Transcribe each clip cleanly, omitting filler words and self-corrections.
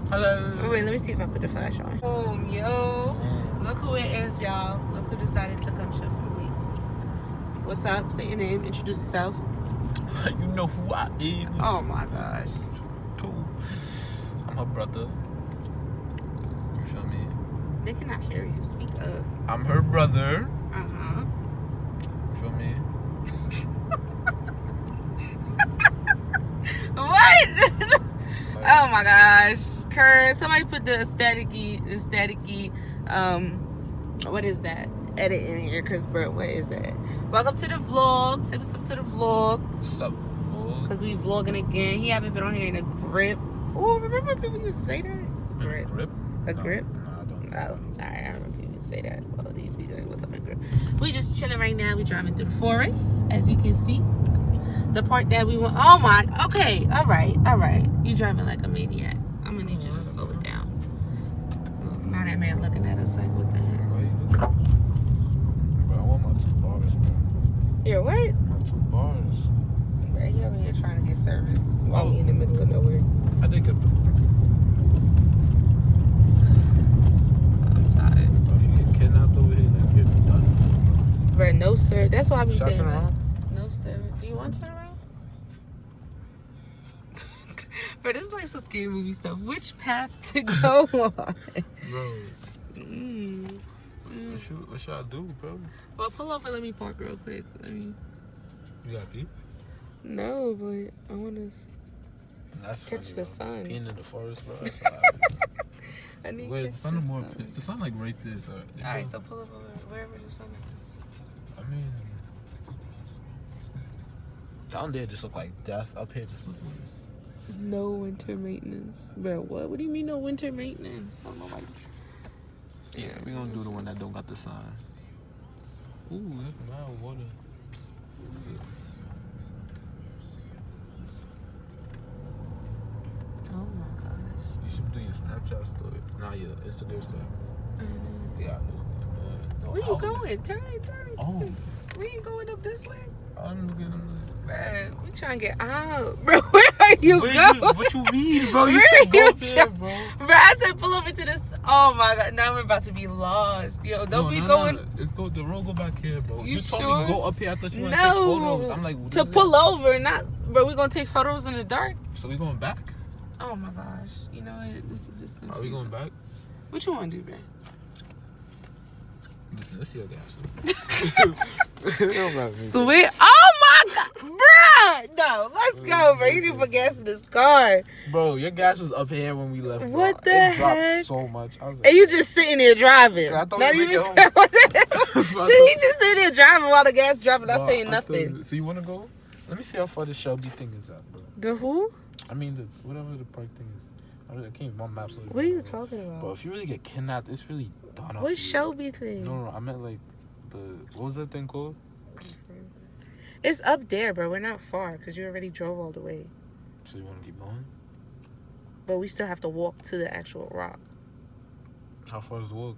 Hello. Oh, wait, let me see if I put the flash on. Oh, yo. Look who it is, y'all. Look who decided to come chill for the week. What's up? Say your name. Introduce yourself. You know who I am. Oh, my gosh. Cool. I'm her brother. You feel me? They cannot hear you. Speak up. I'm her brother. Uh-huh. You feel me? What? Oh, my gosh. Kurt, somebody put the staticky, what is that? Edit in here, because, bro, what is that? Welcome to the vlog. Say what's up to the vlog. What's up, vlog? Because we vlogging again. He haven't been on here in a grip. Oh, remember people used to say that? Grip. Grip? A grip? No, I don't. Oh, alright. I don't know if people used to say that. Well, they used to be doing what's up in grip. We just chilling right now. We driving through the forest, as you can see. The part that we want. Oh my. Okay. All right. You driving like a maniac. I'm gonna need you to slow it down. Now that man looking at us like, what the heck? Why you looking at me? Bro, I want my 2 bars, bro. Yeah, what? My 2 bars. Right, he over here trying to get service while we in the middle of nowhere. I did get them. I'm tired. If you get kidnapped over here, then you're done. Bro, no sir. That's why I be Should I saying turn that. around? No sir. Do you want to turn around? Bro, this is like some scary movie stuff. Which path to go on? Bro. What should I do, bro? Well, pull over. Let me park real quick. You got pee? No, but I want to That's catch funny, the bro. sun. Peeing in the forest, bro. That's I need wait, to catch the sun. It's the sun like right there, so. Alright, so pull up over wherever the sun is. I mean, down there just look like death. Up here just look nice. No winter maintenance. Bro, what? What do you mean no winter maintenance? I don't know why. Yeah, we gonna do the one that don't got the sign. Ooh, that's mild water. Oh my gosh. You should do your Snapchat story. Nah, your Instagram story. Yeah, Where you going? Turn. Oh, We ain't going up this way. I'm looking. Man, we trying to get out. Bro, where are you going? What you mean, bro? You Where said are go you up there, bro. Bro, I said pull over to this. Oh my god, now we're about to be lost. Yo, don't be going. Let's go. The road go back here, bro. You told sure? me go up here. I thought you wanted to take photos. I'm like, what to is pull this? over, not. Bro, we gonna take photos in the dark. So we going back? Oh my gosh, you know what? This is just confusing. Are we going back? What you want to do, bro? Listen, let's see your gas. Sweet. Oh my god, bruh. No, let's go, bro. You need to put gas in this car. Bro, your gas was up here when we left. Bro. What the it heck? dropped so much. I was like, And you just sitting there driving. I thought Not we even were saying what the hell. Bro, I He just sitting there driving while the gas dropping, not bro, saying I nothing. thought- so you want to go? Let me see how far the Shelby thing is at, bro. The who? I mean, whatever the park thing is. I can't my maps. What are you talking Bro, about? if you really get kidnapped, it's really done. What Shelby thing? No, I meant like what was that thing called? It's up there, bro. We're not far because you already drove all the way. So you want to keep going? But we still have to walk to the actual rock. How far is the walk?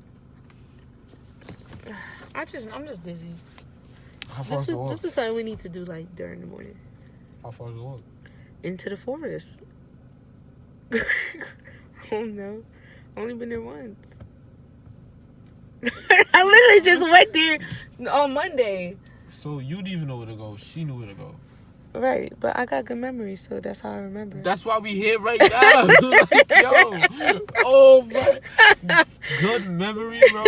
I'm just dizzy. How far is the walk? This is something we need to do like during the morning. How far is the walk? Into the forest. I don't know. I've only been there once. I literally just went there on Monday. So you didn't even know where to go. She knew where to go. Right, but I got good memories, so that's how I remember. That's why we here right now. Like, yo, oh my, good memory, bro.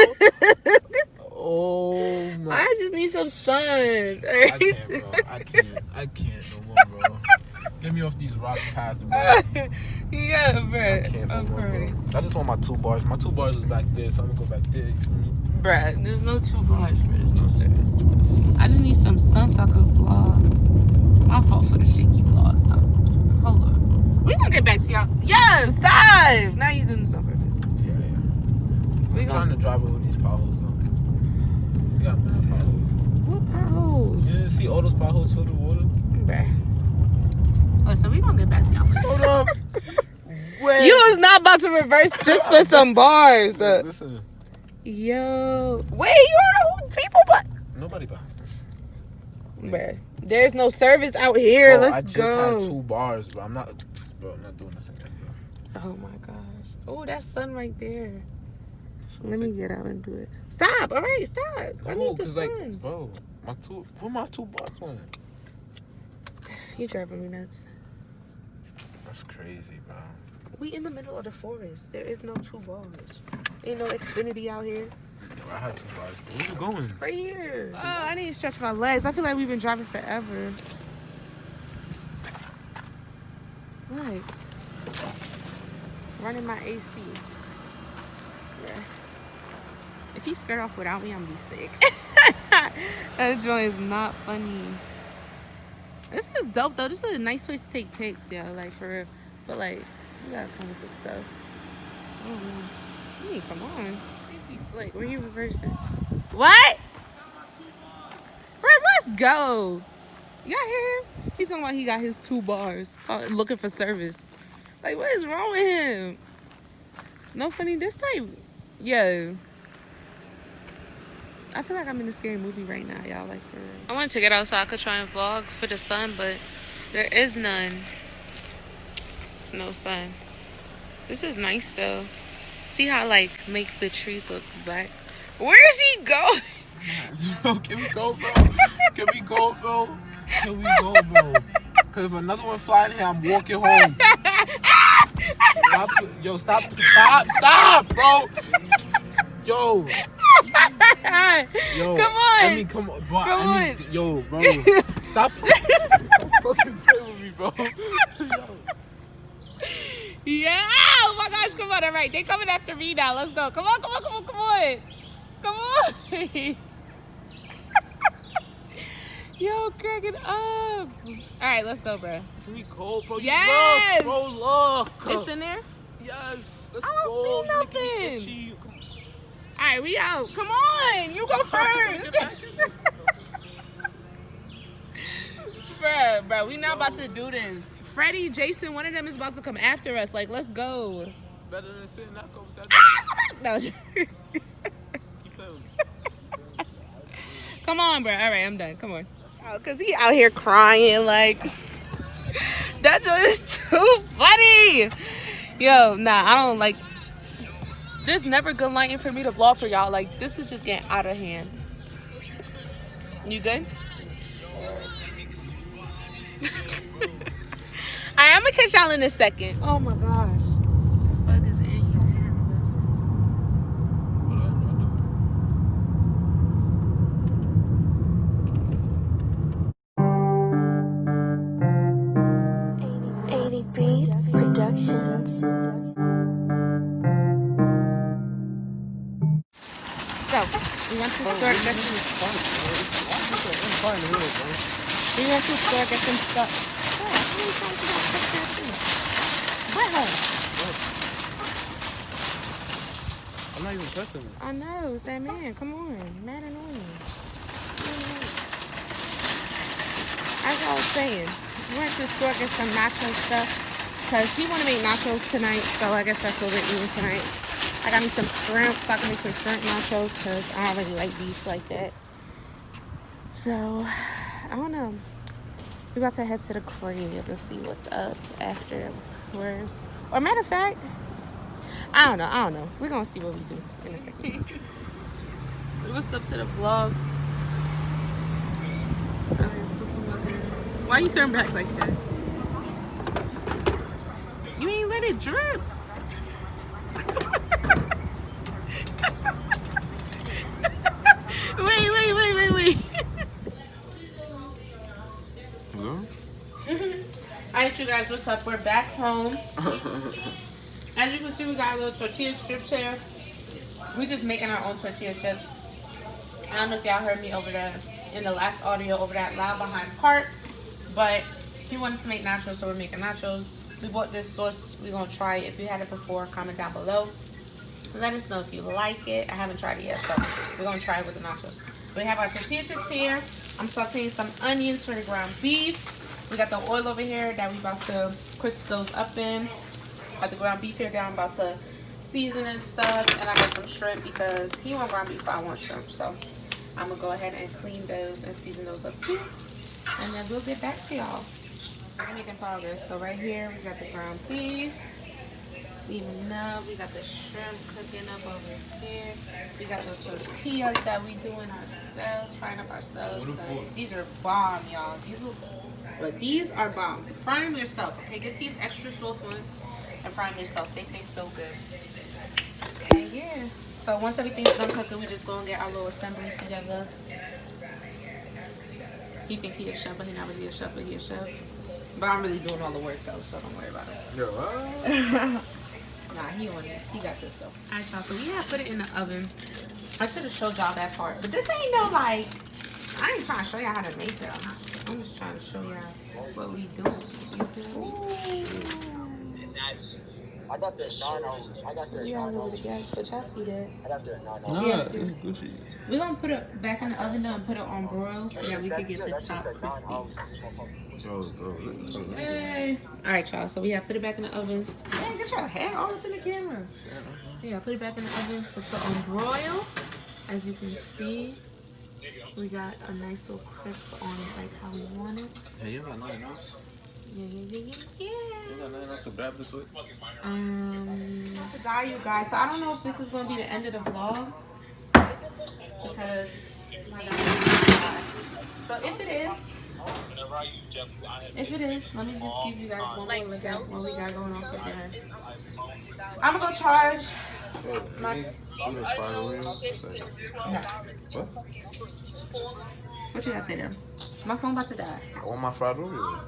Oh my. I just need some sun. I can't, bro. I can't no more, bro. Get me off these rock paths, bro. Yeah, bro. I can't no more, bro. I just want my 2 bars. My 2 bars is back there, so I'm gonna go back there. You feel me? Bruh, there's no 2 bars, bro. There's no service. I just need some sun so I can vlog. My fault for the shaky vlog. Hold on. We gonna get back to y'all. Yeah, stop! Now you doing this on purpose. Yeah. We I'm trying to drive over these potholes, though. We got mad potholes. What potholes? You didn't see all those potholes filled with water? Bruh. Oh, so we gonna get back to y'all later. Hold up. Wait. You was not about to reverse just for some bars. Listen. Yo. Wait, you don't know who people but Nobody behind us. Bruh. There's no service out here. Bro, Let's I just go. had 2 bars, but I'm not doing this again, bro. Oh my gosh. Oh, that sun right there. Let me get out and do it. Stop. All right, stop. I need the sun. Like, bro, where my two bars went? You driving me nuts. That's crazy, bro. We in the middle of the forest. There is no 2 bars. Ain't no Xfinity out here. I had 2 bars. Where you going? Right here. Oh, I need to stretch my legs. I feel like we've been driving forever. What? Running my AC. Yeah. If he skirt off without me, I'm gonna be sick. That joint is not funny. This is dope though. This is a nice place to take pics, yeah. Like for real. But like, you gotta come with this stuff. Oh no. Hey, come on. Be slick. Where you reversing? What? Bro, let's go. You got him? He's talking about he got his 2 bars. Looking for service. Like, what is wrong with him? No funny this type. Yo. I feel like I'm in a scary movie right now, y'all. Like, for real. I wanted to get out so I could try and vlog for the sun, but there is none. There's no sun. This is nice, though. See how, like, make the trees look black? Where is he going? Bro, can we go, bro? Can we go, bro? Can we go, bro? Because if another one fly in here, I'm walking home. Stop, yo, stop, bro. Yo. Yo. Come on. I mean, come on, bro. Come on. Yo, bro. Stop fucking playing with me, bro. Yeah. Oh my gosh, come on. All right. They coming after me now. Let's go. Come on. Come on. Yo, crack it up. All right, let's go, bro. Can we go, bro? Yes. Look, bro, look. It's in there? Yes. Let's I don't go. see You're making me nothing. itchy. All right, we out. Come on. You go first. Bro, we not about to do this. Freddie, Jason, one of them is about to come after us. Like, let's go. Better than sitting that go with that. No. Keep playing with me. Come on, bro. All right, I'm done. Come on. Oh, because he out here crying. Like, that joke is too funny. Yo, nah, I don't like. There's never good lighting for me to vlog for y'all. Like, this is just getting out of hand. You good? I'm gonna catch y'all in a second. Oh my gosh. What is in here? Beats Productions. So, we went to the store to get some stuff. We went to the store to get some stuff. What? I'm not even touching it. I know, it's that man. Come on. Mad annoying. As I was saying, we went to the store to get some nacho stuff because he want to make nachos tonight, so I guess that's what we're eating tonight. I got me some shrimp so I can make some shrimp nachos because I don't really like beef like that. So, I don't know. We're about to head to the crib and see what's up afterwards. Or matter of fact, I don't know. We're going to see what we do in a second. What's up to the vlog? Why you turn back like that? You ain't let it drip. Wait. Hello? Alright, you guys, what's up? We're back home. As you can see, we got little tortilla strips here. We're just making our own tortilla chips. I don't know if y'all heard me over there in the last audio over that loud behind part, but he wanted to make nachos, so we're making nachos. We bought this sauce. We're gonna try it. If you had it before, comment down below. Let us know if you like it. I haven't tried it yet, so we're gonna try it with the nachos. We have our tortilla chips here. I'm sauteing some onions for the ground beef. We got the oil over here that we about to crisp those up in. Got the ground beef here that I'm about to season and stuff. And I got some shrimp because he want ground beef, I want shrimp. So I'm gonna go ahead and clean those and season those up too. And then we'll get back to y'all. We're making progress. So right here we got the ground beef. steaming up. We got the shrimp cooking up over here. We got the tortillas that we doing ourselves, frying up ourselves. Guys. These are bomb, y'all. These are bomb. Fry them yourself, okay? Get these extra soft ones and fry them yourself. They taste so good. And yeah. So once everything's done cooking, we just go and get our little assembly together. He think he a chef, but he not really a chef, but he a chef. But I'm really doing all the work though, so don't worry about it. Yeah, Nah, he on this. He got this though. Alright, y'all. So we have put it in the oven. I should have showed y'all that part, but this ain't no like. I ain't trying to show y'all how to make them. I'm just trying to show y'all what we doing. You feel me? And that's. I got the I got the You got a little bit of gas, but y'all see that. I got the nah, Yes, it's Gucci. We're gonna put it back in the oven though and put it on broil so that we can get the top crispy. Go. Hey. Alright, y'all. So we have put it back in the oven. Man, get your head all up in the camera. Yeah, put it back in the oven to put on broil. As you can see, we got a nice little crisp on it, like how we want it. Hey, you got nothing else? Yeah. You got nothing else to grab this with? Not to die, you guys. So I don't know if this is gonna be the end of the vlog because my dad died. So if it is, let me just give you guys one more look at what we got going on for dinner. I'm gonna go charge my. What? What you gotta say there? My phone about to die. I want my fried Oreos.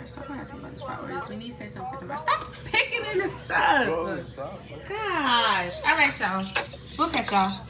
Stop asking about this fried Oreos. We need to say something tomorrow. Stop picking in the stuff. Gosh. All right, y'all. We'll catch y'all.